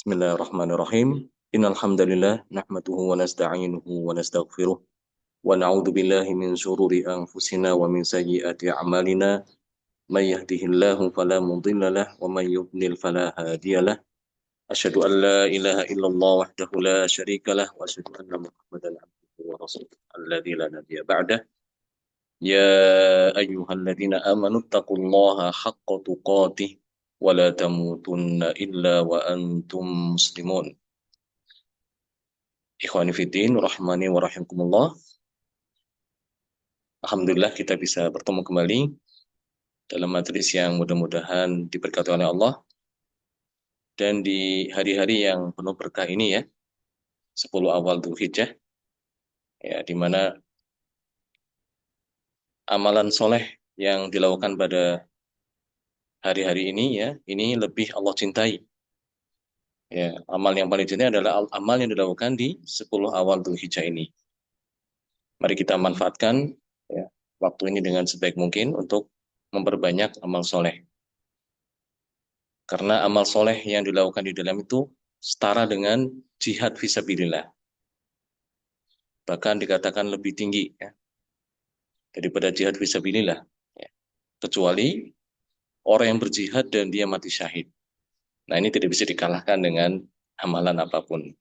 Bismillahirrahmanirrahim. Innal hamdalillah nahmaduhu wa nasta'inuhu wa nastaghfiruh wa na'udzu billahi min shururi anfusina wa min sayyiati a'malina. May yahdihillahu fala mudilla lahu wa may yudlil fala hadiyalah. Asyhadu an la ilaha illallah wahdahu la syarika lah wa asyhadu anna Muhammadan abduhu wa rasuluh alladzi la nabiyya ba'dah. Ya ayyuhalladzina amanu taqullaha haqqa tuqatih wa la tamutunna illa wa antum muslimun. Ikhwani fiddin, rahmani wa rahimakumullah. Alhamdulillah kita bisa bertemu kembali dalam majelis yang mudah-mudahan diberkati oleh Allah. Dan di hari-hari yang penuh berkah ini ya, 10 awal Dzulhijjah, ya, di mana amalan soleh yang dilakukan pada hari-hari ini ya, ini lebih Allah cintai. Ya, amal yang paling cintai adalah amal yang dilakukan di 10 awal Dzulhijjah ini. Mari kita manfaatkan ya, waktu ini dengan sebaik mungkin untuk memperbanyak amal soleh. Karena amal soleh yang dilakukan di dalam itu setara dengan jihad fisabilillah. Bahkan dikatakan lebih tinggi ya, daripada jihad fisabilillah. Ya. Kecuali orang yang berjihad dan dia mati syahid. Nah ini tidak bisa dikalahkan dengan amalan apapun.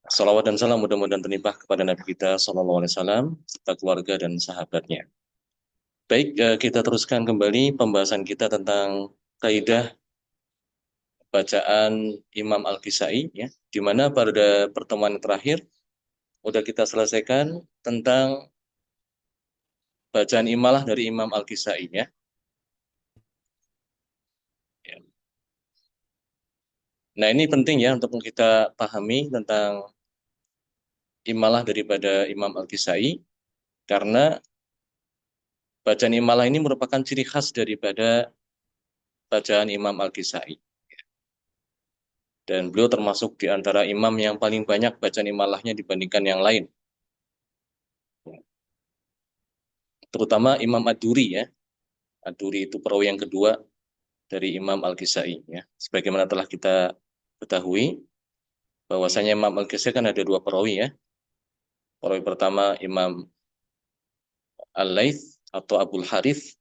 Salawat dan salam mudah-mudahan terlimpah kepada Nabi kita Sallallahu Alaihi Wasallam serta keluarga dan sahabatnya. Baik, kita teruskan kembali pembahasan kita tentang kaidah bacaan Imam Al-Kisai, ya, di mana pada pertemuan terakhir sudah kita selesaikan tentang bacaan imalah dari Imam Al-Kisai, ya. Nah ini penting ya untuk kita pahami tentang imalah daripada Imam Al-Kisai, karena bacaan imalah ini merupakan ciri khas daripada bacaan Imam Al-Kisai. Dan beliau termasuk di antara imam yang paling banyak bacaan imalahnya dibandingkan yang lain. Terutama Imam Ad-Duri ya. Ad-Duri itu perawi yang kedua dari Imam Al-Kisai ya. Sebagaimana telah kita ketahui bahwasanya Imam Al-Kisai kan ada dua perawi ya. Perawi pertama Imam Al-Laits atau Abul Harith,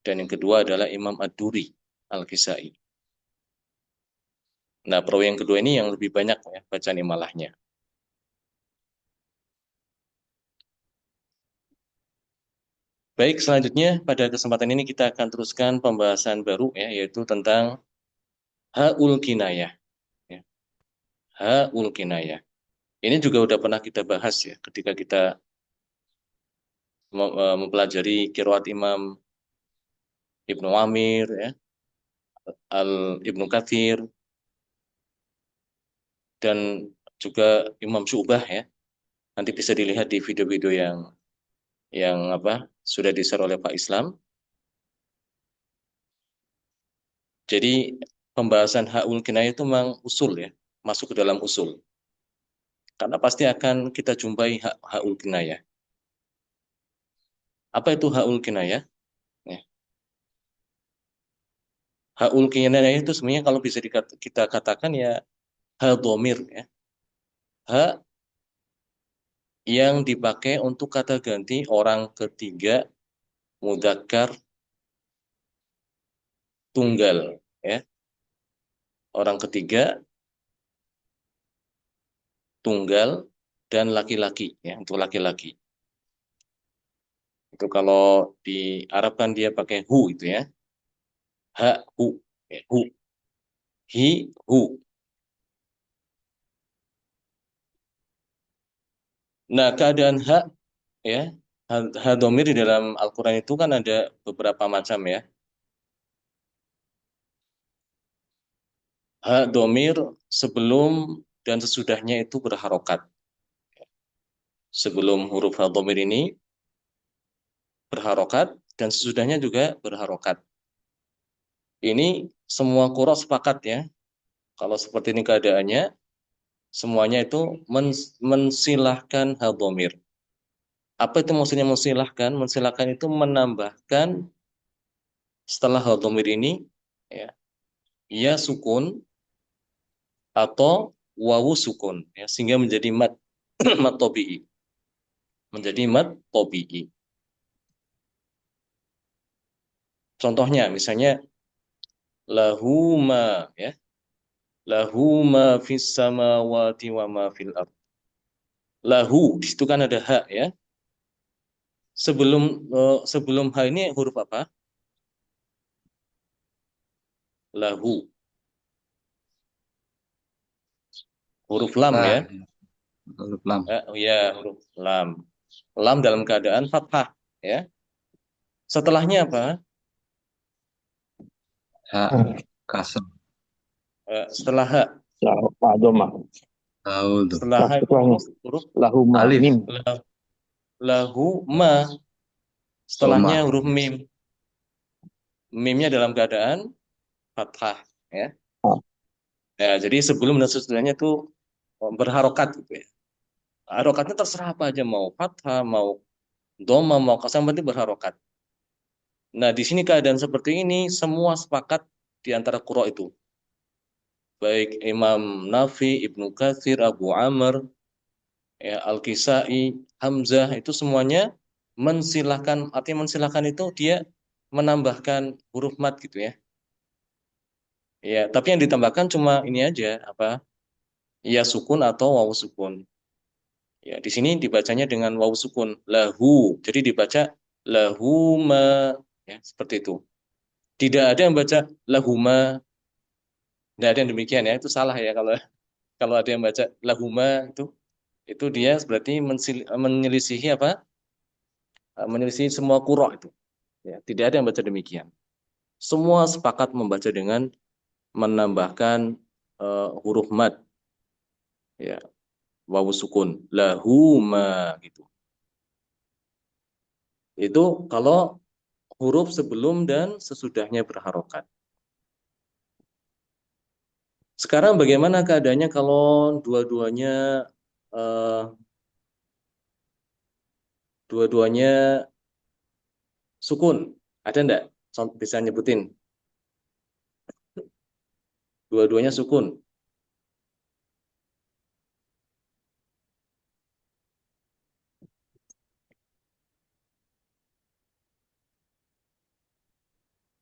dan yang kedua adalah Imam Ad-Duri Al-Kisai. Nah, perawi yang kedua ini yang lebih banyak ya bacaan imalahnya. Baik, selanjutnya pada kesempatan ini kita akan teruskan pembahasan baru ya, yaitu tentang Ha'ul Kinayah. Ya. Ha'ul Kinayah. Ini juga udah pernah kita bahas ya ketika kita mempelajari qiraat Imam Ibnu Amir ya, Ibnu Katsir, dan juga Imam Syu'bah ya. Nanti bisa dilihat di video-video yang sudah di-share oleh Pak Islam. Jadi pembahasan Ha'ul Kinayah itu memang usul ya, masuk ke dalam usul. Karena pasti akan kita jumpai Ha'ul Kinayah. Apa itu Ha'ul Kinayah? Ya. Ha'ul Kinayah itu sebenarnya kalau bisa kita katakan ya ha dhamir ya. Ha yang dipakai untuk kata ganti orang ketiga mudzakkar tunggal ya. Orang ketiga tunggal dan laki-laki ya, untuk laki-laki. Itu kalau di Arab kan dia pakai hu itu ya. Ha hu ya, hu hi hu. Nah, keadaan ha ya, ha domir di dalam Al-Qur'an itu kan ada beberapa macam ya. Ha domir sebelum dan sesudahnya itu berharokat. Sebelum huruf ha domir ini berharokat dan sesudahnya juga berharokat. Ini semua qurra sepakat ya. Kalau seperti ini keadaannya, semuanya itu mensilahkan ha domir. Apa itu maksudnya mensilahkan? Mensilahkan itu menambahkan setelah ha domir ini ya, ya sukun atau wawu sukun, ya, sehingga menjadi mat mat tobi'i, menjadi mat tobi'i. Contohnya misalnya lahu ma, ya, lahu ma fis samawati wa ma fil ard. Lahu di situ kan ada hak, ya. Sebelum hak ini huruf apa? Lahu, huruf lam, ya. Lah, huruf lam. Oh ya, huruf lam. Lam dalam keadaan fathah, ya. Setelahnya apa? Hak kasar. Setelah hak, Pak Doma. Tahu tuh. setelah hak itu Setelahnya huruf lahuma Alif. mim. lahu ma. Setelahnya Doma. huruf mim. Mimnya dalam keadaan fathah, ya. Ah, Ya, jadi sebelum dan sesudahnya itu berharokat gitu, ya. Harokatnya terserah apa aja, mau fathah, mau doma, mau kasar, yang penting berharokat. Nah, di sini keadaan seperti ini semua sepakat di antara qurra itu. Baik Imam Nafi, Ibnu Katsir, Abu Amr, ya, Al-Kisai, Hamzah, itu semuanya mensilahkan, artinya mensilahkan itu dia menambahkan huruf mat gitu, ya. Ya, tapi yang ditambahkan cuma ini aja, apa? Ya sukun atau wawu sukun. Ya, di sini dibacanya dengan wawu sukun, lahu. Jadi dibaca lahuma, ya, seperti itu. Tidak ada yang baca lahuma, tidak ada yang demikian, ya. Itu salah, ya, kalau kalau ada yang baca lahuma itu dia berarti menyelisihi apa? Menyelisihi semua qurra itu. Ya, tidak ada yang baca demikian. Semua sepakat membaca dengan menambahkan huruf mad, ya, wawu sukun, lahuma gitu. Itu kalau huruf sebelum dan sesudahnya berharokat. Sekarang bagaimana keadaannya kalau dua-duanya eh, dua-duanya sukun? Ada enggak? Bisa nyebutin dua-duanya sukun.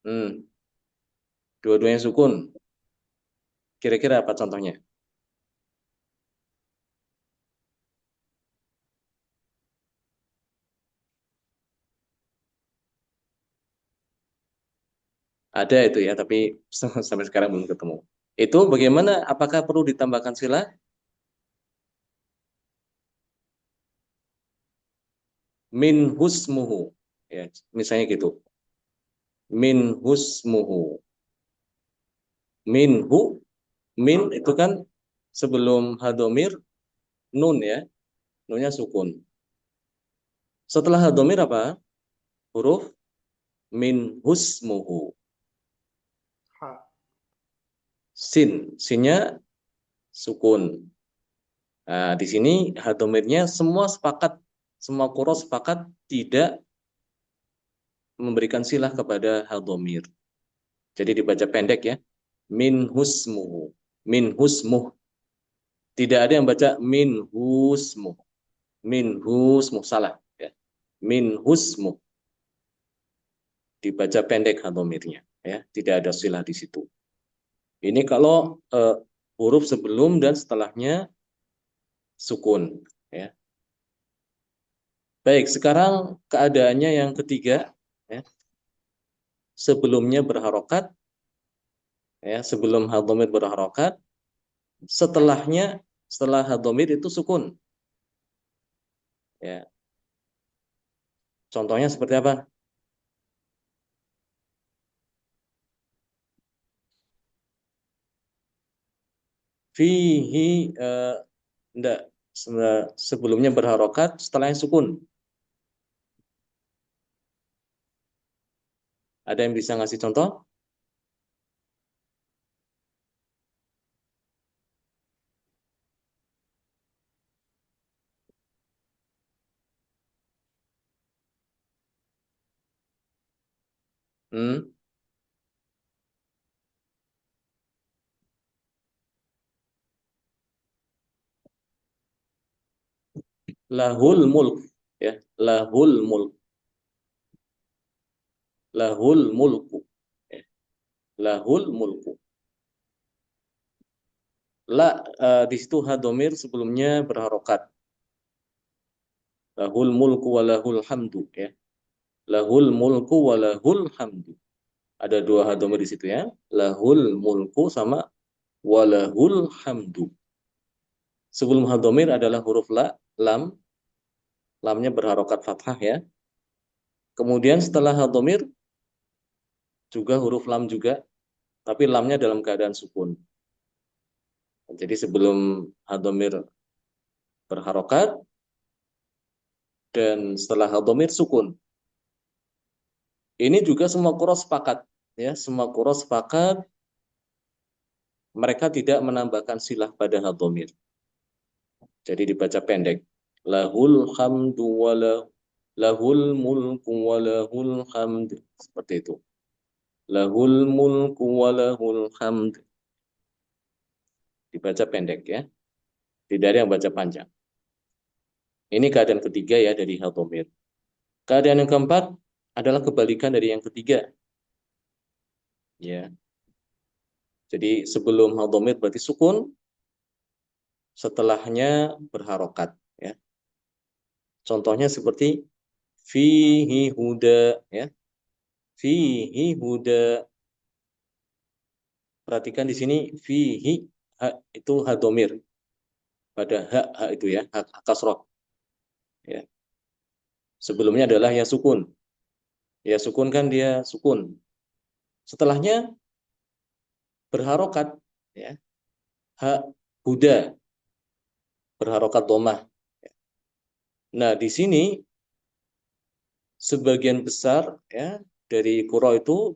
Hmm, dua-duanya sukun. Kira-kira apa contohnya? Ada itu, ya, tapi sampai sekarang belum ketemu. Itu bagaimana? Apakah perlu ditambahkan sila? Min husmuhu. Ya, misalnya gitu. Min husmuhu. Minhu, min itu kan sebelum hadomir nun, ya. Nunnya sukun. Setelah hadomir apa? Huruf min husmuhu. Sin. Sinnya sukun. Nah, di sini hadomirnya semua sepakat, semua qurra sepakat tidak memberikan silah kepada hadomir. Jadi dibaca pendek, ya. Min husmuhu. Min husmuh. Tidak ada yang baca min husmuh. Min husmuh. Salah, ya. Min husmuh. Dibaca pendek hadomirnya, ya. Tidak ada silah di situ. Ini kalau huruf sebelum dan setelahnya sukun, ya. Baik, sekarang keadaannya yang ketiga, ya. Sebelumnya berharokat, ya, sebelum hadhamir berharokat, setelah hadhamir itu sukun, ya. Contohnya seperti apa? Fihi, enggak, sebelumnya berharokat, setelahnya sukun. Ada yang bisa ngasih contoh? Hmm? Lahul mulk, ya. Lahul mulk. Lahul mulku. Ya. Lahul mulku. La, di situ hadomir sebelumnya berharokat. Lahul mulku wa lahul hamdu, ya. Lahul mulku wa lahul hamdu. Ada dua hadomir di situ, ya. Lahul mulku sama walahul hamdu. Sebelum hadomir adalah huruf la, lam. Lamnya berharokat fathah, ya. Kemudian setelah hadomir juga huruf lam juga, tapi lamnya dalam keadaan sukun. Jadi sebelum hadomir berharokat dan setelah hadomir sukun. Ini juga semua qurra sepakat, ya. Semua qurra sepakat mereka tidak menambahkan silah pada hadomir. Jadi dibaca pendek. Lahul hamdu lahul mulku wa lahul hamd. Seperti itu. Lahul mulku wa lahul hamd. Dibaca pendek, ya. Tidak ada yang baca panjang. Ini keadaan ketiga, ya, dari hadomir. Keadaan yang keempat adalah kebalikan dari yang ketiga. Ya. Jadi sebelum hadomir berarti sukun, setelahnya berharokat. Ya. Contohnya seperti fihi huda, ya. Fihi huda. Perhatikan di sini fihi, ha, itu hadomir. Pada ha itu, ya, ha kasroh. Ya. Sebelumnya adalah ya sukun. Ya sukun kan dia sukun. Setelahnya berharokat, ya. Ha huda berharokat domah. Nah, di sini sebagian besar, ya, dari qurra itu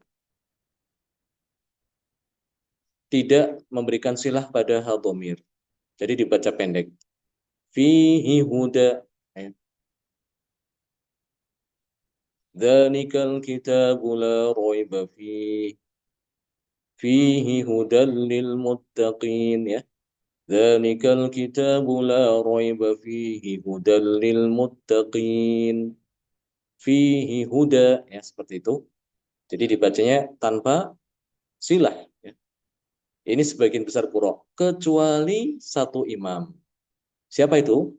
tidak memberikan silah pada hal domir. Jadi dibaca pendek. Fihi huda. Ya. Dzalikal kitabu la raiba fihi. Fihi hudan lil muttaqin, ya. Dzalikal kitabu la raiba fihi hudan lil muttaqin. Fihi huda, ya, seperti itu. Jadi dibacanya tanpa silah, ya. Ini sebagian besar qurra, kecuali satu imam. Siapa itu?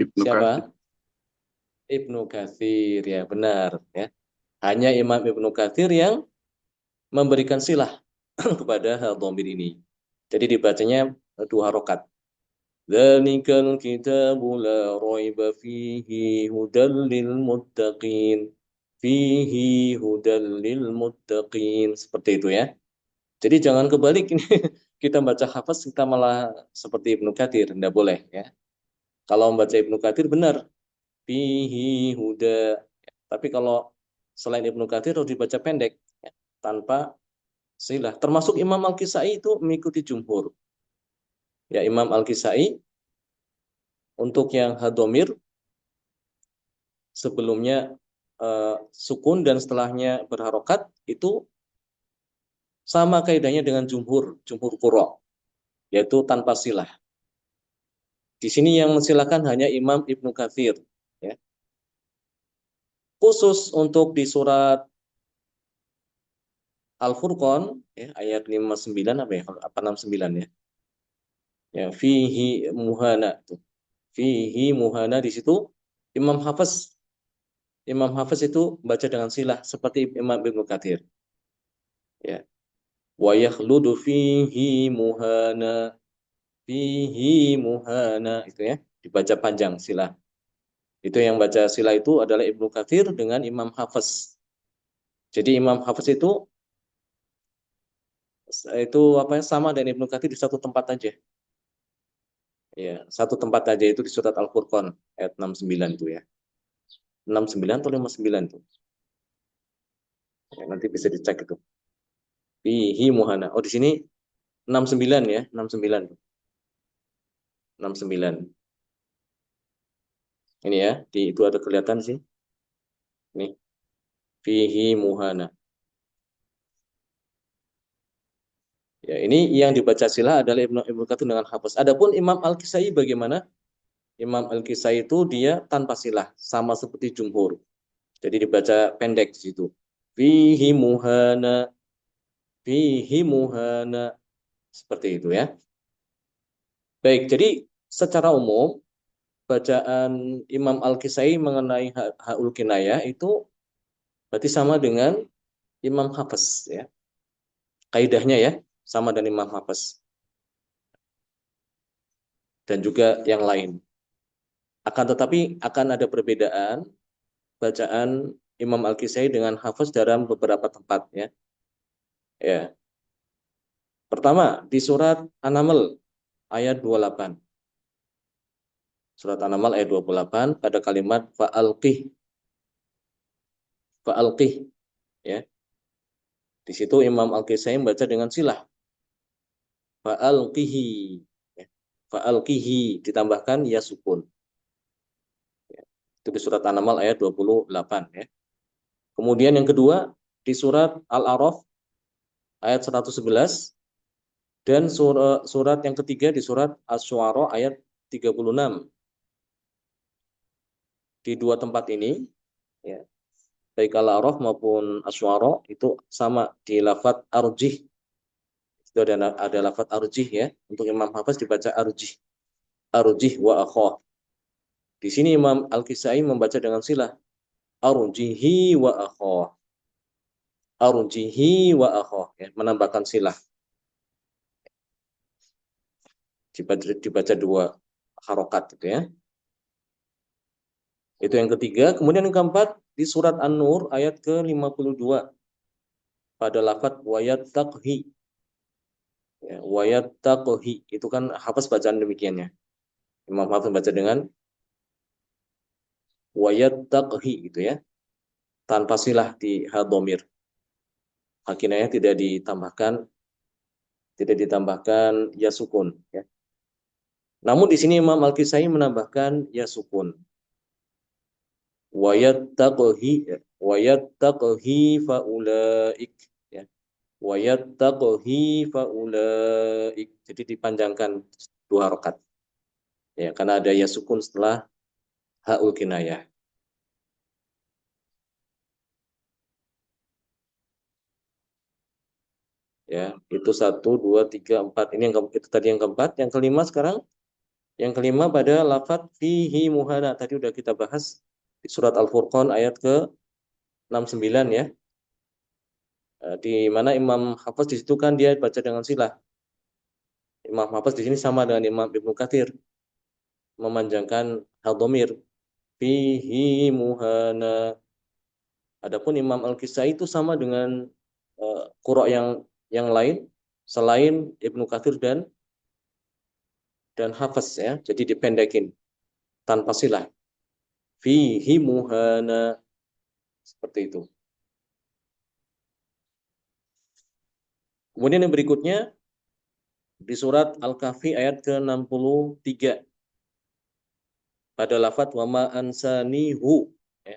Ibnu Katsir. Siapa? Ibnu Katsir, ya, benar, ya. Hanya Imam Ibnu Katsir yang memberikan silah kepada hal dhamir ini. Jadi dibacanya dua harokat. Dzalikal kitabu la raiba fihi hudal lil muttaqin. Fihi hudal lil muttaqin. Seperti itu, ya. Jadi jangan kebalik ini. Kita baca hafaz kita malah seperti Ibnu Katsir, tidak boleh, ya. Kalau membaca Ibnu Katsir benar, fihi huda. Tapi kalau selain Ibnu Katsir harus dibaca pendek, ya, tanpa silah. Termasuk Imam Al-Kisai itu mengikuti jumhur. Ya, Imam Al-Kisai untuk yang hadomir sebelumnya sukun dan setelahnya berharokat itu sama kaidahnya dengan jumhur qurra, yaitu tanpa silah. Di sini yang mensilakan hanya Imam Ibnu Katsir, ya. Khusus untuk di surat Al-Furqan, ya, ayat 59 apa ya? Apa 69, ya? Ya, fihi muhana tuh. Fihi muhana di situ Imam Hafiz Imam Hafiz itu baca dengan silah seperti Imam Ibnu Katsir. Ya. Wa yakhludu fihi muhana itu, ya, dibaca panjang silah. Itu yang baca silah itu adalah Ibnu Katsir dengan Imam Hafiz. Jadi Imam Hafiz itu apa ya, sama dengan Ibnu Katsir di satu tempat aja. Ya, satu tempat aja itu di surat Al-Furqan ayat 69 itu, ya. 69 atau 59 tuh. Ya, nanti bisa dicek itu. Fihi muhana. Oh, di sini 69, ya, 69 tuh. 69. Ini, ya, itu ada kelihatan sih. Nih, fihi muhana. Ya, ini yang dibaca sila adalah Ibnu Katsir dengan hafaz. Adapun Imam Al-Kisai bagaimana? Imam Al-Kisai itu dia tanpa silah, sama seperti jumhur. Jadi dibaca pendek di situ. Fihi muhana, fihi muhana. Seperti itu ya. Baik, jadi secara umum bacaan Imam Al-Kisai mengenai Haul Kinayah itu berarti sama dengan Imam Hafiz ya. Kaidahnya ya, sama dengan Imam Hafiz dan juga yang lain. Akan tetapi akan ada perbedaan bacaan Imam Al-Kisai dengan Hafiz dalam beberapa tempat ya. Ya. Pertama, di surat An-Naml ayat 28. Surat An-Naml ayat 28 pada kalimat fa'alqih ya. Di situ Imam Al-Kisai membaca dengan silah fa'alqihi ya. Fa'alqihi ditambahkan ya sukun. Ya. Itu di surat An-Naml ayat 28 ya. Kemudian yang kedua di surat Al-A'raf ayat 111 dan surat yang ketiga di surat Asy-Syu'ara ayat 36. Di dua tempat ini ya, baik Al-A'raf maupun Asy-Syu'ara itu sama di lafadz arjih. Itu ada lafadz arjih ya. Untuk Imam Hafiz dibaca arjih. Arjih wa akhah. Di sini Imam Al-Kisai membaca dengan silah arjihi wa akhah. Arjihi wa akhah ya, menambahkan silah. Dibaca dua harokat gitu ya. Itu yang ketiga. Kemudian yang keempat di surat An-Nur ayat ke-52 pada lafadz wayat taqhi. Ya, wayat taqhi itu kan Hafiz bacaan demikiannya. Imam Hafiz baca dengan wayat taqhi gitu ya. Tanpa silah di hadomir. Hakinanya tidak ditambahkan ya sukun ya. Namun di sini Imam Al-Kisai menambahkan ya sukun. Wayattaqhi faulaik ya. Wayattaqhi faulaik. Jadi dipanjangkan dua rakaat. Ya, karena ada ya sukun setelah haul kinayah. Ya, itu satu, dua, tiga, empat. Ini itu tadi yang keempat. Yang kelima sekarang. Yang kelima pada lafadz fihi muhana. Tadi udah kita bahas di surat Al-Furqan ayat ke-69 ya. Di mana Imam Hafiz di situ kan dia baca dengan silah. Imam Hafiz di sini sama dengan Imam Ibnu Katsir memanjangkan hadhamir fihi muhana. Adapun Imam Al-Kisai itu sama dengan qura yang lain selain Ibnu Katsir dan Hafiz ya. Jadi dipendekin tanpa silah. Fihi muhana seperti itu. Kemudian yang berikutnya di surat Al-Kahfi ayat ke-63 pada lafadz wama ansanihu ya.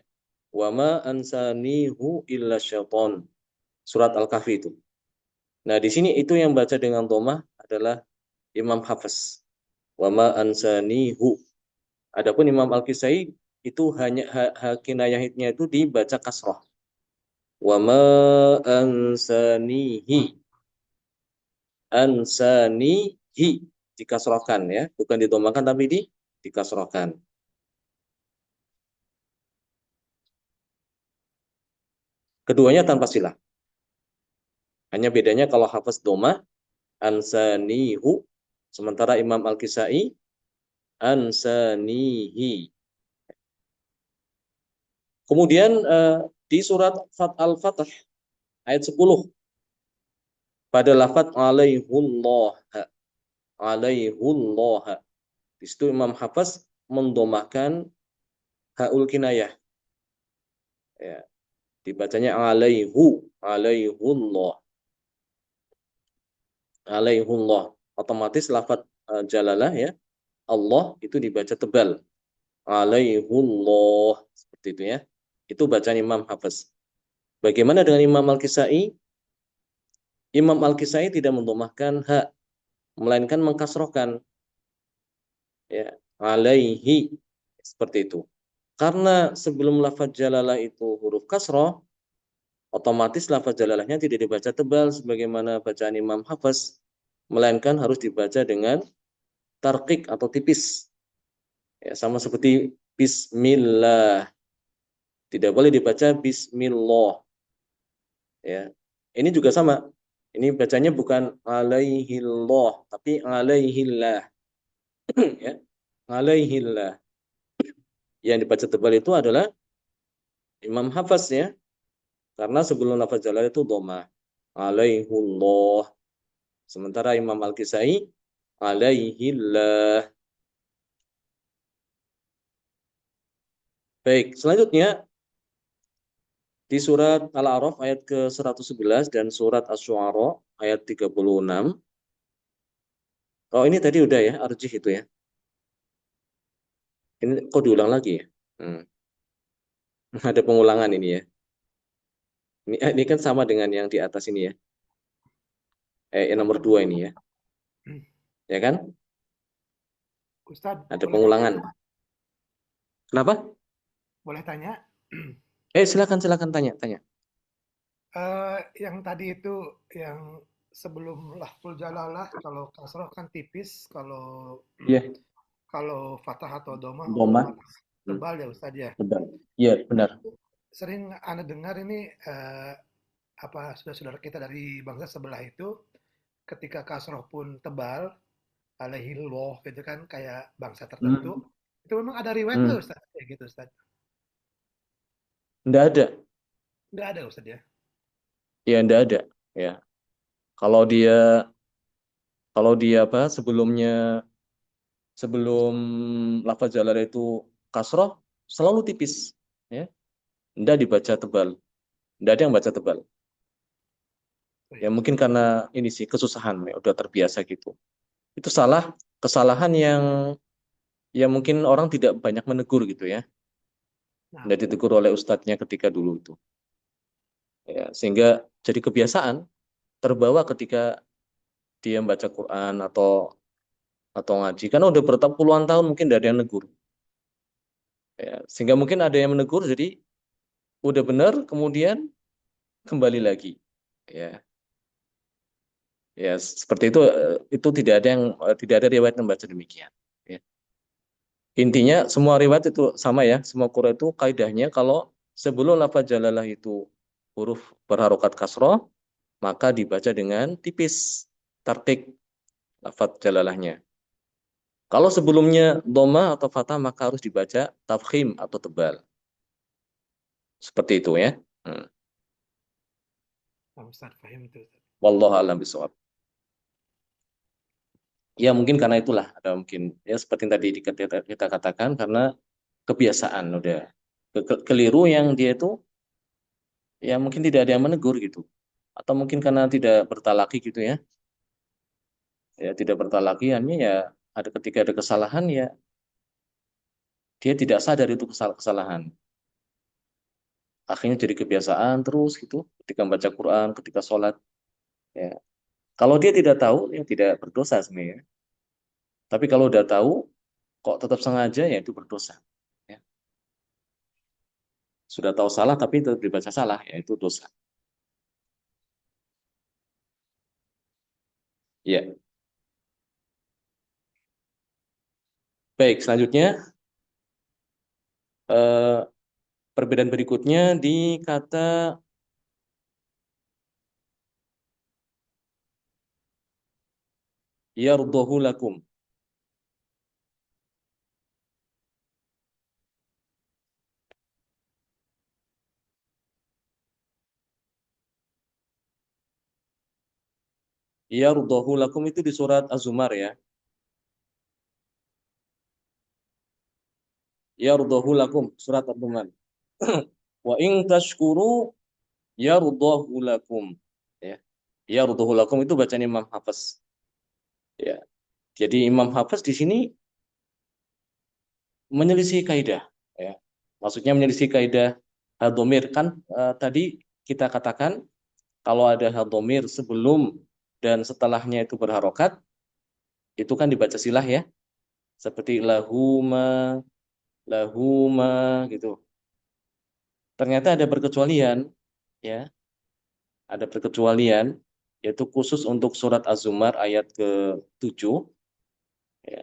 Wama ansanihu illa syaiton. Surat Al-Kahfi itu. Nah, di sini itu yang baca dengan dhamma adalah Imam Hafiz. Wama ansanihu. Adapun Imam Al-Kisai itu hanya kinayahnya itu dibaca kasrah. Wama ansanihi. Ansanihi dikasrohkan ya, bukan didhommakan tapi dikasrohkan. Keduanya tanpa silah. Hanya bedanya kalau Hafiz dhamma ansanihu, sementara Imam Al-Kisai ansanihi. Kemudian di surat Al-Fatih ayat 10 pada lafadz alaihullah. Alaihullah. Di situ Imam Hafiz mendomakan haul kinayah. Ya, dibacanya alaihullah. Alaihullah. Otomatis lafadz jalalah ya. Allah itu dibaca tebal. Alaihullah. Seperti itu ya. Itu bacaan Imam Hafiz. Bagaimana dengan Imam Al-Kisai? Imam Al-Kisai tidak mendomahkan ha, melainkan mengkasrohkan, ya, alaihi, seperti itu. Karena sebelum lafaz jalalah itu huruf kasroh, otomatis lafaz jalalahnya tidak dibaca tebal sebagaimana bacaan Imam Hafaz, melainkan harus dibaca dengan tarqiq atau tipis. Ya, sama seperti bismillah. Tidak boleh dibaca bismillah. Ya. Ini juga sama. Ini bacanya bukan alaihillah, tapi alaihillah. Ya. Alaihillah. Yang dibaca tebal itu adalah Imam Hafaz, ya. Karena sebelum lafaz jalal itu dhamma. Alaihullah. Sementara Imam Al-Kisai alaihillah. Baik, selanjutnya di surat Al-A'raf ayat ke-111 dan surat Asy-Syu'ara ayat 36. Oh, ini tadi udah ya, arjih itu ya. Ini kok diulang lagi ya? Hmm. Ada pengulangan ini ya. Ini kan sama dengan yang di atas ini ya. Yang nomor 2 ini ya. Ya kan? Ustadz, Ada boleh tanya? pengulangan. Kenapa? Boleh tanya? Silakan tanya. Yang tadi itu yang sebelum lafzul jalalah kalau kasroh kan tipis, kalau Iya, kalau fathah atau domah Doma. otomatis tebal ya Ustadz ya. Benar. Iya, benar. Sering Anda dengar ini apa saudara-saudara kita dari bangsa sebelah itu ketika kasroh pun tebal, alaihillah gitu kan kayak bangsa tertentu. Hmm. Itu memang ada riwayat Hmm. nggak Ustadz? Kayak gitu Ustadz. Nggak ada. Nggak ada Ustadz ya. Ya, nggak ada. Ya. Kalau dia apa sebelum lafaz jalal itu kasroh selalu tipis, ya. Nggak dibaca tebal. Nggak ada yang baca tebal. Ya Baik, mungkin Ustadz. karena ini sih kesusahan, ya udah terbiasa gitu. Itu kesalahan yang mungkin orang tidak banyak menegur gitu ya. Nah, Nggak ditegur oleh ustadznya ketika dulu itu. Ya, sehingga jadi kebiasaan terbawa ketika dia membaca Quran atau ngaji. Karena udah puluhan tahun mungkin tidak ada yang negur. Ya, sehingga mungkin ada yang menegur, jadi udah benar, kemudian kembali lagi. Ya, ya seperti itu tidak ada riwayat yang membaca demikian. Ya. Intinya semua riwayat itu sama ya, semua Quran itu kaidahnya kalau sebelum lafaz jalalah itu huruf berharokat kasroh, maka dibaca dengan tipis, tartik lafaz jalalahnya. Kalau sebelumnya dhamma atau fathah maka harus dibaca tafkhim atau tebal. Seperti itu ya. Hmm. Nah, Ustadz, paham itu Ustadz. Wallahu a'lam bishawab. Ya mungkin karena itulah ada mungkin ya seperti yang tadi kita katakan karena kebiasaan udah keliru yang dia itu ya mungkin tidak ada yang menegur gitu. Atau mungkin karena tidak bertalaki gitu ya. Ya tidak bertalaki hanya ya ada ketika ada kesalahan ya dia tidak sadar itu kesalahan. Akhirnya jadi kebiasaan terus gitu ketika membaca Quran, ketika sholat. Ya. Kalau dia tidak tahu, ya tidak berdosa sebenarnya. Tapi kalau udah tahu, kok tetap sengaja, ya itu berdosa. Ya. Sudah tahu salah, tapi tetap dibaca salah, ya itu dosa. Ya. Baik, selanjutnya eh, perbedaan berikutnya di kata yardhahu lakum. Yardhahu lakum itu di surat Az-Zumar ya. Yardhahu lakum, surat Az-Zumar. Wa in tashkuru yardhahu lakum. Ya. Yardhahu lakum itu bacaan Imam Hafiz. Ya. Jadi Imam Hafiz di sini menyelisih kaidah, ya. Maksudnya menyelisih kaidah domir kan tadi kita katakan Kalau ada hadhamir sebelum dan setelahnya itu berharokat, itu kan dibaca silah ya. Seperti lahuma, lahuma gitu. Ternyata ada perkecualian, ya. Ada perkecualian, yaitu khusus untuk surat Az-Zumar ayat ke-7, ya.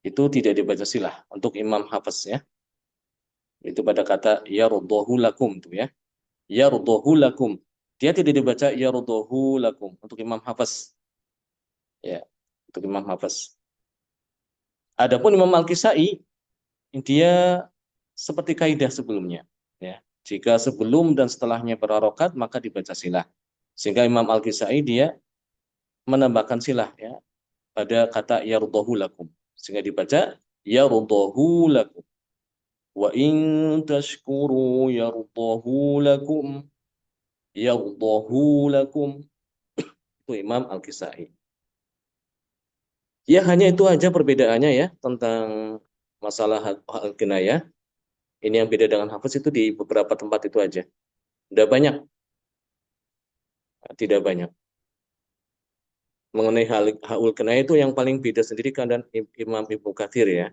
Itu tidak dibaca silah untuk Imam Hafiz ya. Itu pada kata yaruddahu lakum tuh ya. Yaruddahu lakum. Dia tidak dibaca yaruddahu lakum untuk Imam Hafiz. Ya, untuk Imam Hafiz. Adapun Imam Al-Kisai dia seperti kaidah sebelumnya ya. Jika sebelum dan setelahnya berharokat maka dibaca silah. Sehingga Imam Al-Kisai dia menambahkan silah ya pada kata yaruddahu lakum. Sehingga dibaca yaruddahu lakum. Wa in tashkuru yardahu lakum itu Imam Al-Kisai. Ya hanya itu aja perbedaannya ya tentang masalah hal kinayah. Ini yang beda dengan Hafiz itu di beberapa tempat itu aja. Tidak banyak, tidak banyak. Mengenai haul kinayah itu yang paling beda sendiri kan dan Imam Ibnu Katsir ya.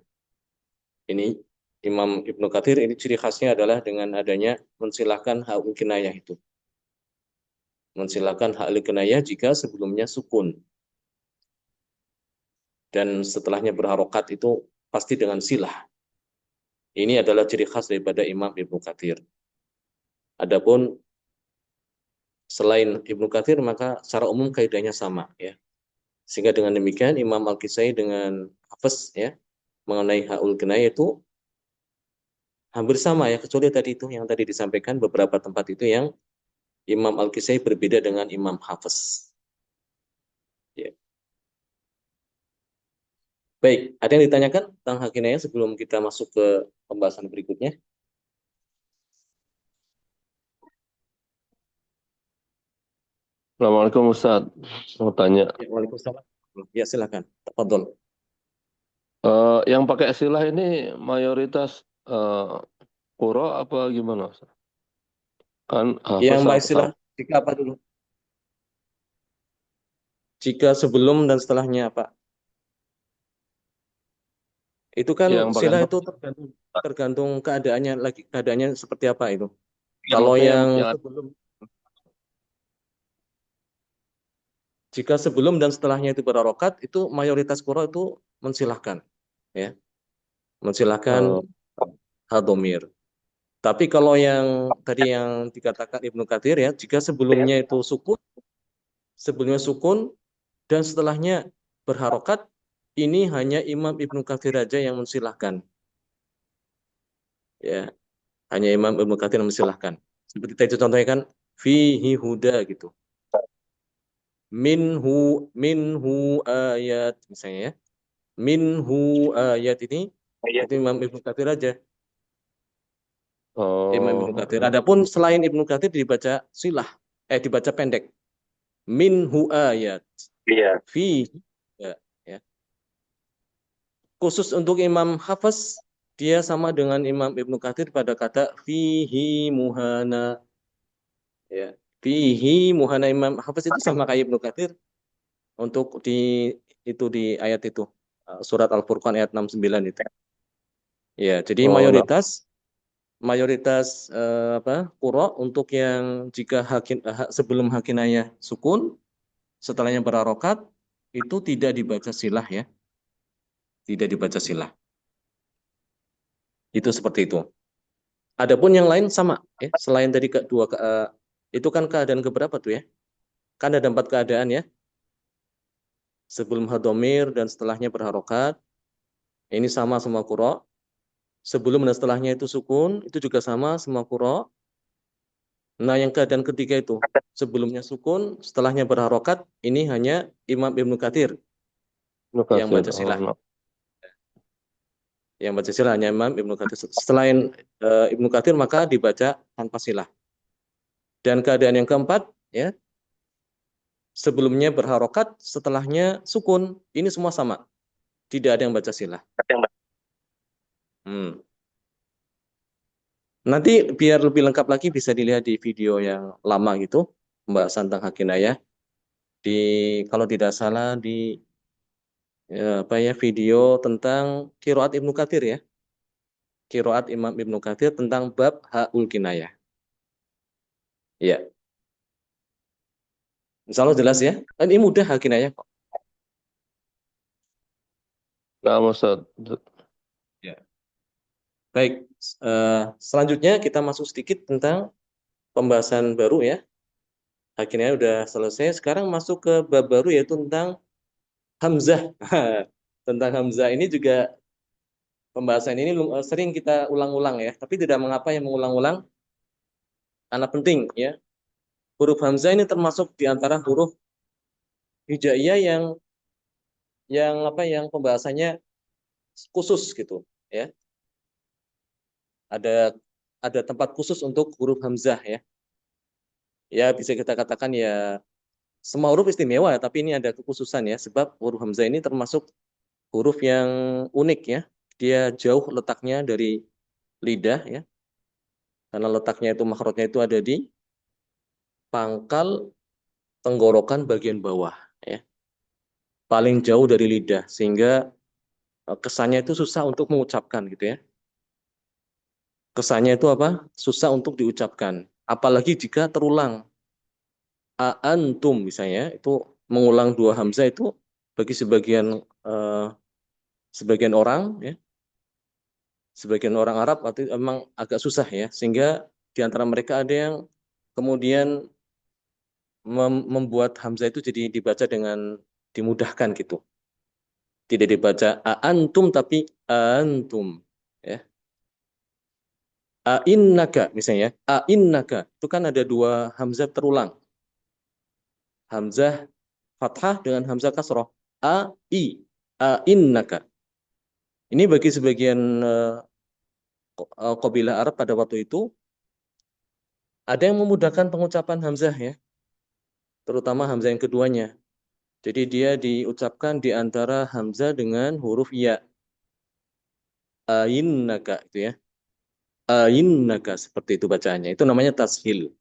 Ini Imam Ibnu Katsir ini ciri khasnya adalah dengan adanya mensilahkan haul kinayah itu. Mensilakan hak kinayah jika sebelumnya sukun dan setelahnya berharokat itu pasti dengan silah. Ini adalah ciri khas daripada Imam Ibnu Katsir. Adapun selain Ibnu Katsir maka secara umum kaidahnya sama ya. Sehingga dengan demikian Imam Al-Kisai dengan Hafiz ya mengenai haul kinayah itu hampir sama ya, kecuali tadi itu yang tadi disampaikan beberapa tempat itu yang Imam Al-Kisai berbeda dengan Imam Hafiz. Ya. Baik, ada yang ditanyakan tentang hak kinayah sebelum kita masuk ke pembahasan berikutnya? Assalamualaikum Ustaz. Mau tanya. Ya, Waalaikumsalam. Ya, silakan. Tafadhol. Yang pakai istilah ini mayoritas Qura apa gimana Ustaz? Kan Yang Hafiz Mbak sama. istilah jika apa dulu? Jika sebelum dan setelahnya apa? Itu kan Yang pakai silah itu tergantung keadaannya lagi, keadaannya seperti apa itu. ya, Kalau maksudnya yang yang sebelum, jika sebelum dan setelahnya itu berharokat, itu mayoritas qura itu mensilahkan, ya, mensilahkan eh, hadhamir. Tapi kalau yang tadi yang dikatakan Ibnu Katsir ya, jika sebelumnya sukun dan setelahnya berharokat, ini hanya Imam Ibnu Katsir saja yang mensilahkan. Ya, hanya Imam Ibnu Katsir yang mensilahkan. Seperti tadi contohnya kan, fihi huda gitu. Minhu ayat misalnya ya. Minhu ayat ini itu Imam Ibnu Katsir aja. Imam Ibnu Katsir. Adapun selain Ibnu Katsir dibaca silah, dibaca pendek. Minhu ayat. Iya. Fihi ya. Ya. Khusus untuk Imam Hafiz, dia sama dengan Imam Ibnu Katsir pada kata fihi muhana. Ya. Fihi muhana Imam Hafiz itu sama kayak Ibnu Katsir untuk di ayat itu. Surat Al-Furqan ayat 69 itu. Ya, jadi Nah, mayoritas qura untuk yang jika sebelum hakinayah sukun, setelahnya berharokat itu tidak dibaca silah ya. Tidak dibaca silah. Itu seperti itu. Adapun yang lain sama ya, selain dari itu kan keadaan keberapa tuh ya? Kan ada 4 keadaan ya. Sebelum hadomir dan setelahnya berharokat, ini sama semua qura. Sebelum dan setelahnya itu sukun, itu juga sama semua qura. Nah, yang keadaan ketiga itu sebelumnya sukun, setelahnya berharokat, ini hanya Imam Ibnu Katsir yang Nukasir. baca silah. Yang baca silah hanya Imam Ibnu Katsir. Selain Ibnu Katsir maka dibaca tanpa silah. Dan keadaan yang keempat, ya, sebelumnya berharokat, setelahnya sukun. Ini semua sama. Tidak ada yang baca silah. Nanti biar lebih lengkap lagi bisa dilihat di video yang lama gitu. pembahasan tentang hak kinayah di, kalau tidak salah, di video tentang Qiraat Ibnu Katsir ya. Qiraat Imam Ibnu Katsir tentang bab hakul kinayah. Ya, insya Allah jelas ya. Ini mudah hak kinayah kok. Nah, Ustaz. Ya. Baik, selanjutnya kita masuk sedikit tentang pembahasan baru ya. Hak kinayah udah selesai. Sekarang masuk ke bab baru yaitu tentang Hamzah. Tentang Hamzah ini juga pembahasan ini sering kita ulang-ulang ya. Tapi tidak mengapa yang mengulang-ulang, karena penting ya. Huruf Hamzah ini termasuk di antara huruf hijaiyah yang pembahasannya khusus gitu ya. Ada ada tempat khusus untuk huruf Hamzah ya. Ya bisa kita katakan ya semua huruf istimewa ya, tapi ini ada kekhususan ya sebab huruf Hamzah ini termasuk huruf yang unik ya. Dia jauh letaknya dari lidah ya. Karena letaknya itu makhrajnya itu ada di pangkal tenggorokan bagian bawah ya. Paling jauh dari lidah sehingga kesannya itu susah untuk mengucapkan gitu ya. Kesannya itu apa? Susah untuk diucapkan. Apalagi jika terulang. Antum misalnya itu mengulang dua hamzah itu bagi eh, sebagian orang ya, sebagian orang Arab atau emang agak susah ya, sehingga di antara mereka ada yang kemudian membuat hamzah itu jadi dibaca dengan dimudahkan gitu. Tidak dibaca antum tapi antum ya. Ainnaka misalnya, ainnaka itu kan ada dua hamzah terulang. Hamzah fathah dengan hamzah kasroh. Ainnaka. Ini bagi sebagian kabilah Arab pada waktu itu ada yang memudahkan pengucapan hamzah ya, terutama hamzah yang keduanya. Jadi dia diucapkan di antara hamzah dengan huruf ya. Ainnaka itu ya. Ainnaka seperti itu bacaannya. Itu namanya tashil.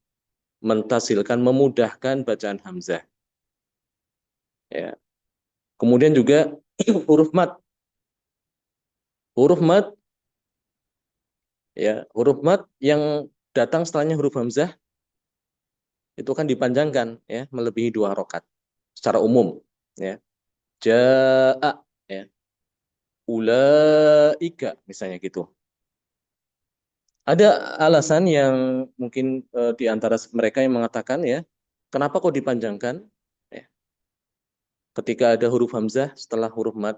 Mentasilkan, memudahkan bacaan hamzah. Ya. Kemudian juga huruf mat. Huruf mat ya, huruf mat yang datang setelahnya huruf hamzah itu kan dipanjangkan ya, melebihi 2 harokat secara umum ya. Jaa ya. Ulaika misalnya gitu. Ada alasan yang mungkin di antara mereka yang mengatakan ya, kenapa kok dipanjangkan? Ya. Ketika ada huruf hamzah setelah huruf mat,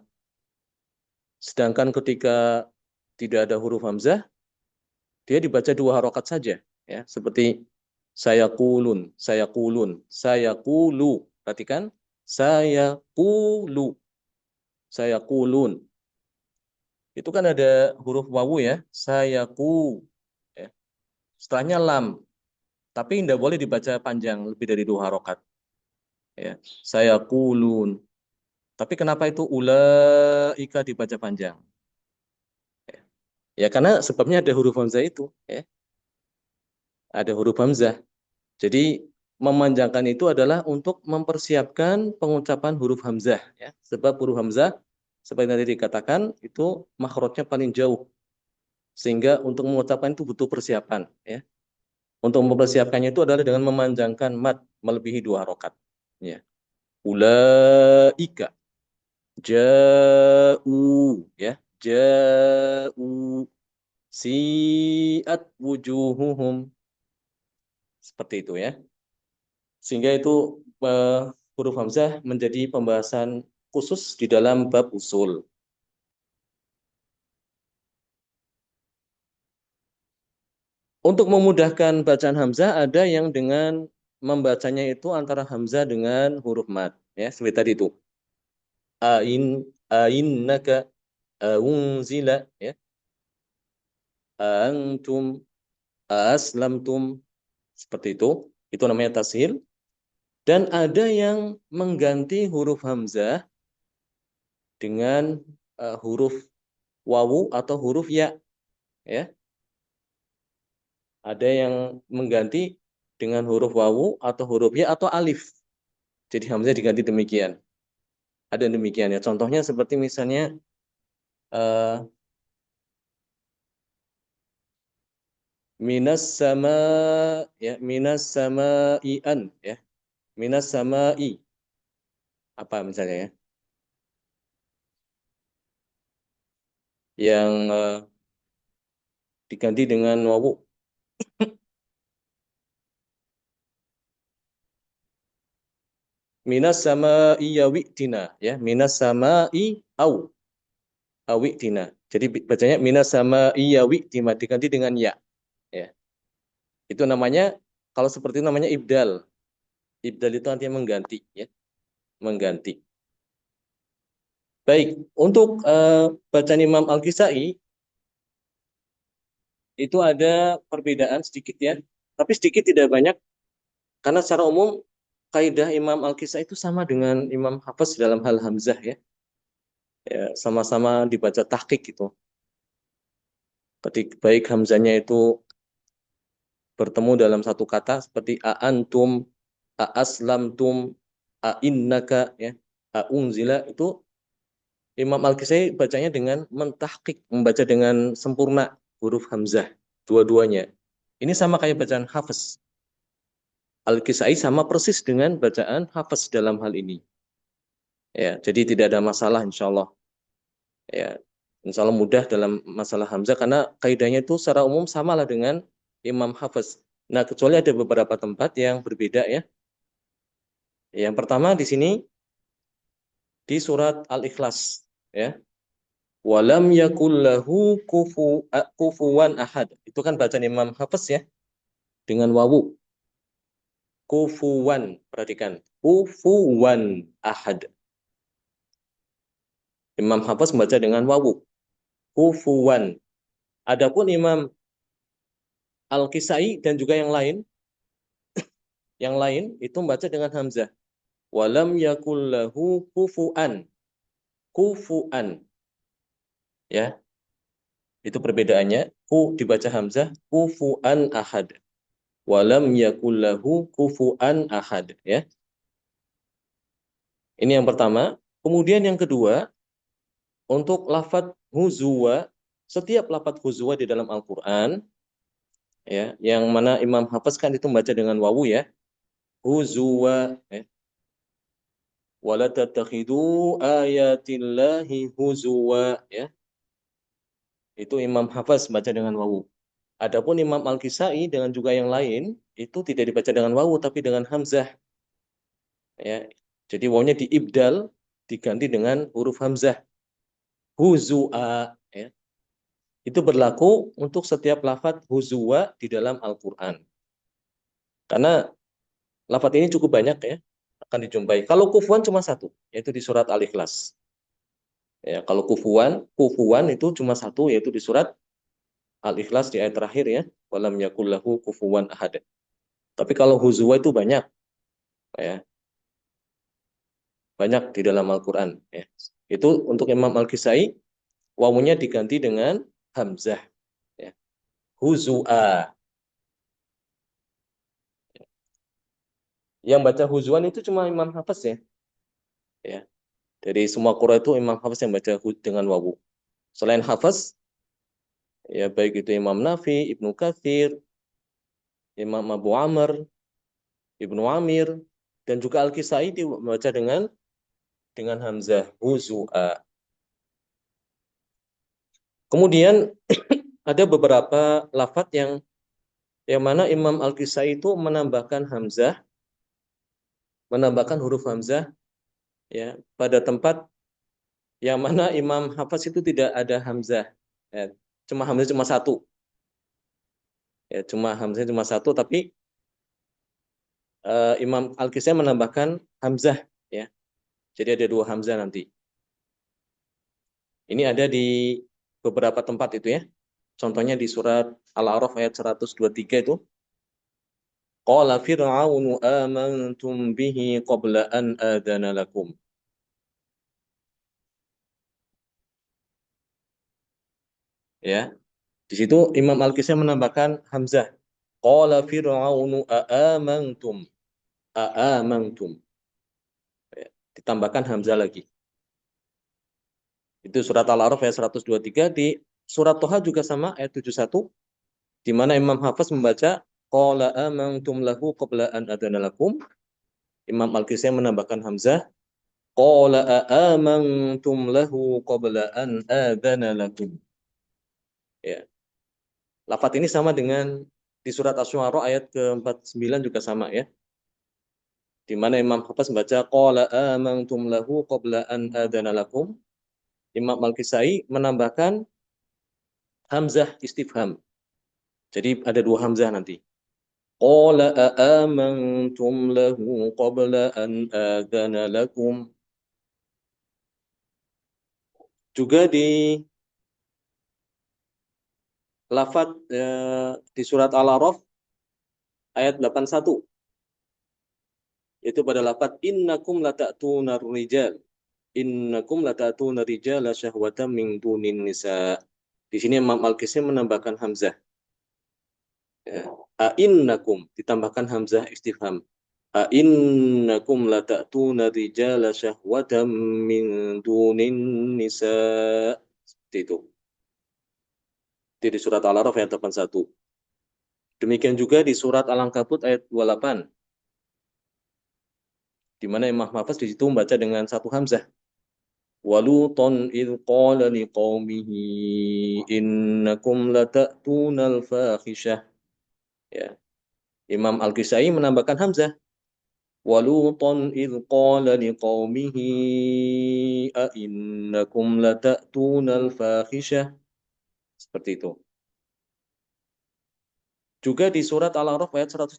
sedangkan ketika tidak ada huruf hamzah, dia dibaca 2 harokat saja. Ya, seperti saya kulun, saya kulu. Perhatikan, saya kulu, saya kulun. Itu kan ada huruf wawu ya, saya ku. Ya. Setelahnya lam. Tapi tidak boleh dibaca panjang lebih dari 2 harokat. Ya, saya kulun. Tapi kenapa itu ulaika dibaca panjang? Ya karena sebabnya ada huruf hamzah itu. Ya. Ada huruf hamzah. Jadi memanjangkan itu adalah untuk mempersiapkan pengucapan huruf hamzah. Ya. Sebab huruf hamzah, seperti tadi dikatakan, itu makhrajnya paling jauh. Sehingga untuk mengucapkan itu butuh persiapan. Ya. Untuk mempersiapkannya itu adalah dengan memanjangkan mat melebihi 2 harokat. Ya. Ulaika ja'u ya ja'u si'at wujuhuhum seperti itu ya, sehingga itu huruf hamzah menjadi pembahasan khusus di dalam bab usul. Untuk memudahkan bacaan hamzah ada yang dengan membacanya itu antara hamzah dengan huruf mat ya, seperti tadi itu ainnaka unzila ya, antum aslamtum seperti itu namanya tashil. Dan ada yang mengganti huruf hamzah dengan huruf wawu atau huruf ya ya, ada yang mengganti dengan huruf wawu atau huruf ya atau alif. Jadi hamzah diganti demikian. Ada demikian ya. Contohnya seperti misalnya eh, minas sama ya minas samai'an ya. Minas samai apa misalnya ya? Yang diganti dengan wawu. Minas samai yawi'tina ya. Minas samai au awi'tina. Jadi bacanya minas samai yawi'tina diganti dengan ya ya. Itu namanya kalau seperti itu namanya ibdal. Ibdal itu artinya mengganti ya, mengganti. Baik, untuk bacaan Imam Al-Kisai itu ada perbedaan sedikit ya, tapi sedikit tidak banyak karena secara umum kaidah Imam Al-Kisai itu sama dengan Imam Hafs dalam hal hamzah ya. Ya, sama-sama dibaca tahqiq gitu. Baik hamzahnya itu bertemu dalam satu kata seperti a'antum, a'aslamtum, a'innaka ya, a'unzila itu Imam Al-Kisai bacanya dengan mentahqiq, membaca dengan sempurna huruf hamzah dua-duanya. Ini sama kayak bacaan Hafiz. Al-Kisai sama persis dengan bacaan Hafiz dalam hal ini. Ya, jadi tidak ada masalah insya Allah. Ya, insya Allah mudah dalam masalah hamzah karena kaidahnya itu secara umum samalah dengan Imam Hafiz. Nah, kecuali ada beberapa tempat yang berbeda ya. Yang pertama di sini di surat Al-Ikhlas ya. Walam yakullahu kufuwan ahad. Itu kan bacaan Imam Hafiz ya. Dengan wawu. Kufuwan. Perhatikan. Kufuwan ahad. Imam Hafiz membaca dengan wawu. Kufuwan. Adapun Imam Al-Kisai dan juga yang lain itu membaca dengan hamzah. Walam yakullahu kufuan. Kufuan. Ya. Itu perbedaannya. Ku dibaca hamzah. Kufuan ahad. Walam yakullahu kufuan ahad. Ya. Ini yang pertama. Kemudian yang kedua, untuk lafadz huzuwa, setiap lafadz huzuwa di dalam Al-Quran, ya, yang mana Imam Hafiz kan itu membaca dengan wawu ya, huzuwa, ya. Wala tatakhidu ayatillahi huzuwa, ya. Itu Imam Hafiz baca dengan wawu. Adapun Imam Al-Kisai dengan juga yang lain, itu tidak dibaca dengan wawu tapi dengan hamzah, ya. Jadi wawunya diibdal, diganti dengan huruf hamzah. Huzu'a, ya. Itu berlaku untuk setiap lafadz huzuwa di dalam Al-Quran. Karena lafadz ini cukup banyak ya, akan dijumpai. Kalau kufuan cuma satu, yaitu di surat Al-Ikhlas. Ya, kalau kufuan itu cuma satu, yaitu di surat Al-Ikhlas di ayat terakhir ya. Walam yakullahu kufuwan ahad. Tapi kalau huzuwa itu banyak, ya, banyak di dalam Al-Quran. Ya. Itu untuk Imam Al-Kisai, wawunya diganti dengan hamzah. Ya. Huzu'a. Yang baca huzuan itu cuma Imam Hafiz ya. Ya. Dari semua qura itu Imam Hafiz yang baca dengan wawu. Selain Hafiz, ya baik itu Imam Nafi, Ibnu Katsir, Imam Abu Amr, Ibnu Amir, dan juga Al-Kisai dibaca dengan hamzah huzu'a. Kemudian ada beberapa lafadz yang mana Imam Al-Kisai itu menambahkan huruf hamzah ya pada tempat yang mana Imam Hafiz itu tidak ada hamzah. Ya, hamzah cuma satu. Ya, hamzah cuma satu tapi Imam Al-Kisai menambahkan hamzah ya. Jadi ada dua hamzah nanti. Ini ada di beberapa tempat itu ya. Contohnya di surat Al-A'raf ayat 123 itu. Qala fir'aunu amantum bihi qabla an adana lakum. Ya. Di situ Imam Al-Kisai menambahkan hamzah. Qala fir'aunu aamantum. Aamantum. Ya, ditambahkan hamzah lagi. Itu surat Al-A'raf ayat 123. Di surat Toha juga sama ayat 71, di mana Imam Hafiz membaca qala amantum lahu qabla an adana lakum. Imam Al-Kisai menambahkan hamzah qala amantum lahu qabla an adana lakum. Ya. Lafaz ini sama dengan di surat Asy-Syu'ara ayat ke-49 juga sama ya. Di mana Imam Hafiz membaca qala amantum lahu qabla an adana lakum. Imam Al-Kisai menambahkan hamzah istifham. Jadi ada dua hamzah nanti. Qala aamantum lahu qabla an adana lakum. Juga di lafaz di surat Al-A'raf ayat 81, itu pada lafaz innakum lata'tunar rijal. Innakum lata'tunar rijala syahwatan min dunin nisa. Di sini Imam Al-Kisai menambahkan hamzah. Ya. A'innakum ditambahkan hamzah istifham. A'innakum lata'tuna rijala syahwatan min dunin nisa. Seperti itu. Di surat Al-A'raf ayat 81. Demikian juga di surat Al-Ankabut ayat 28. Di mana Imam Hafiz di situ membaca dengan satu hamzah. Waluton idh qala liqaumihi innakum lata'tunal fahisyah. Ya. Imam Al-Kisai menambahkan hamzah. Waluton idh qala liqaumihi a'innakum lata'tunal fahisyah. Seperti itu. Juga di surat Al-A'raf ayat 113.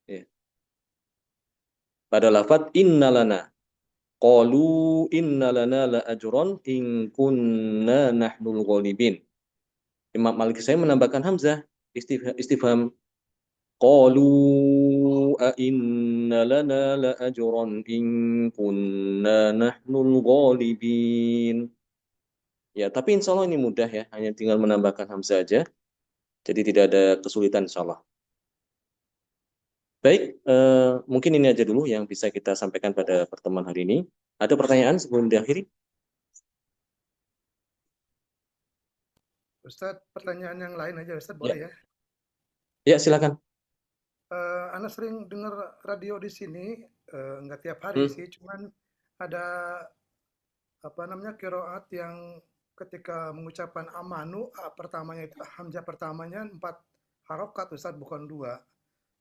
Ya. Pada lafaz innalana. Qalu innalana la ajron in kunna nahnul ghalibin. Imam Al-Kisai menambahkan hamzah istifham. Qalu a inna lana la ajran in kunna nahnul ghalibin. Ya, tapi insya Allah ini mudah ya, hanya tinggal menambahkan hamzah aja. Jadi tidak ada kesulitan insya Allah. Baik, mungkin ini aja dulu yang bisa kita sampaikan pada pertemuan hari ini. Ada pertanyaan sebelum diakhiri? Ustadz, pertanyaan yang lain aja Ustadz, Ya, boleh ya? ya silakan. Ana sering dengar radio di sini, nggak tiap hari Hmm. sih, cuman ada apa namanya qiraat yang ketika mengucapkan amanu pertamanya itu hamzah pertamanya 4 harokat Ustaz bukan 2.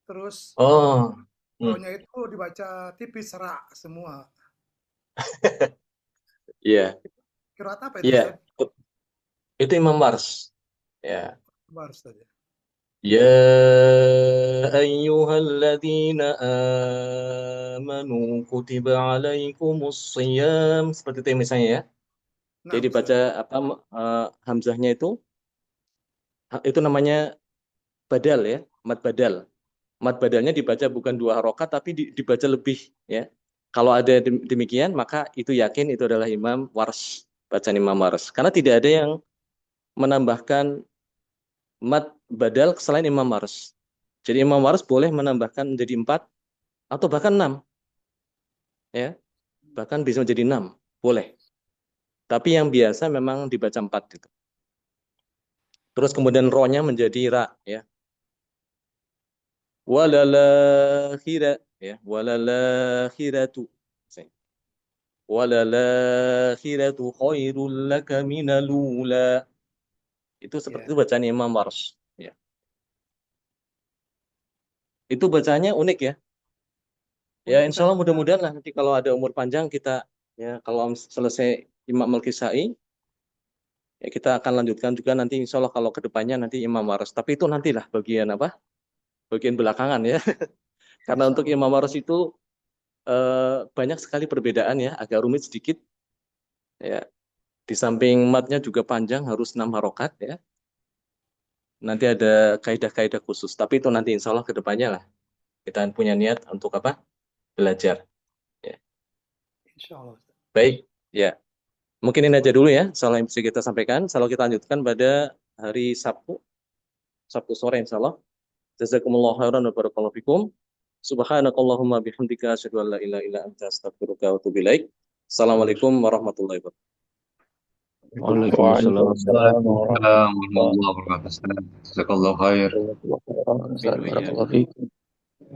Terus Oh, hmm. rohnya itu dibaca tipis ra semua. Iya, Qiraat apa itu iya. Ustaz? Itu Imam Wars. Ya. Sabar Ustaz ya. Ya ayyuhalladzina amanu kutiba alaikumus shiyam. Seperti itu misalnya ya. Nah Jadi Ustaz. baca apa hamzahnya itu namanya badal ya, mad badal. Mad badalnya dibaca bukan dua harokat tapi dibaca lebih ya. Kalau ada demikian maka itu yakin itu adalah Imam Wars, bacaan Imam Wars. Karena tidak ada yang menambahkan mad badal selain Imam Wars. Jadi Imam Wars boleh menambahkan menjadi 4 atau bahkan 6 ya. Bahkan bisa menjadi 6, boleh. Tapi yang biasa memang dibaca 4 gitu. Terus kemudian rohnya menjadi ra ya. Walalakhira ya, walalakhiratu. Walalakhiratu khairul laka minalula. Itu seperti Ya. itu bacaan Imam Warsh ya. Itu bacanya unik ya. Ya Unik insya Ustaz. Allah mudah-mudahan lah nanti kalau ada umur panjang kita ya kalau selesai Imam Al-Kisai ya kita akan lanjutkan juga nanti insya Allah kalau kedepannya nanti Imam Waras. Tapi itu nantilah bagian apa? Bagian belakangan ya. Karena Insya untuk Allah. Imam Waras itu banyak sekali perbedaan ya, agak rumit sedikit ya. Di samping matnya juga panjang harus 6 harokat ya. Nanti ada kaidah-kaidah khusus. Tapi itu nanti insya Allah kedepannya lah kita punya niat untuk apa? Belajar. Ya. Insya Allah Ustaz. Baik, ya. Mungkin ini aja Sebelum dulu ya, soal yang bisa kita sampaikan. Kalau kita lanjutkan pada hari Sabtu Sabtu sore insyaallah. Jazakumullah khairan wa barakallahu fikum. Subhanakallahumma bihamdika asyhadu an la ilaha illa anta astaghfiruka wa atubu ilaik. Assalamualaikum warahmatullahi wabarakatuh. Waalaikumsalam Waalaikumsalam warahmatullahi warahmatullahi wabarakatuh. Jazakallahu khair. wabarakatuh. Barakallahu fiik.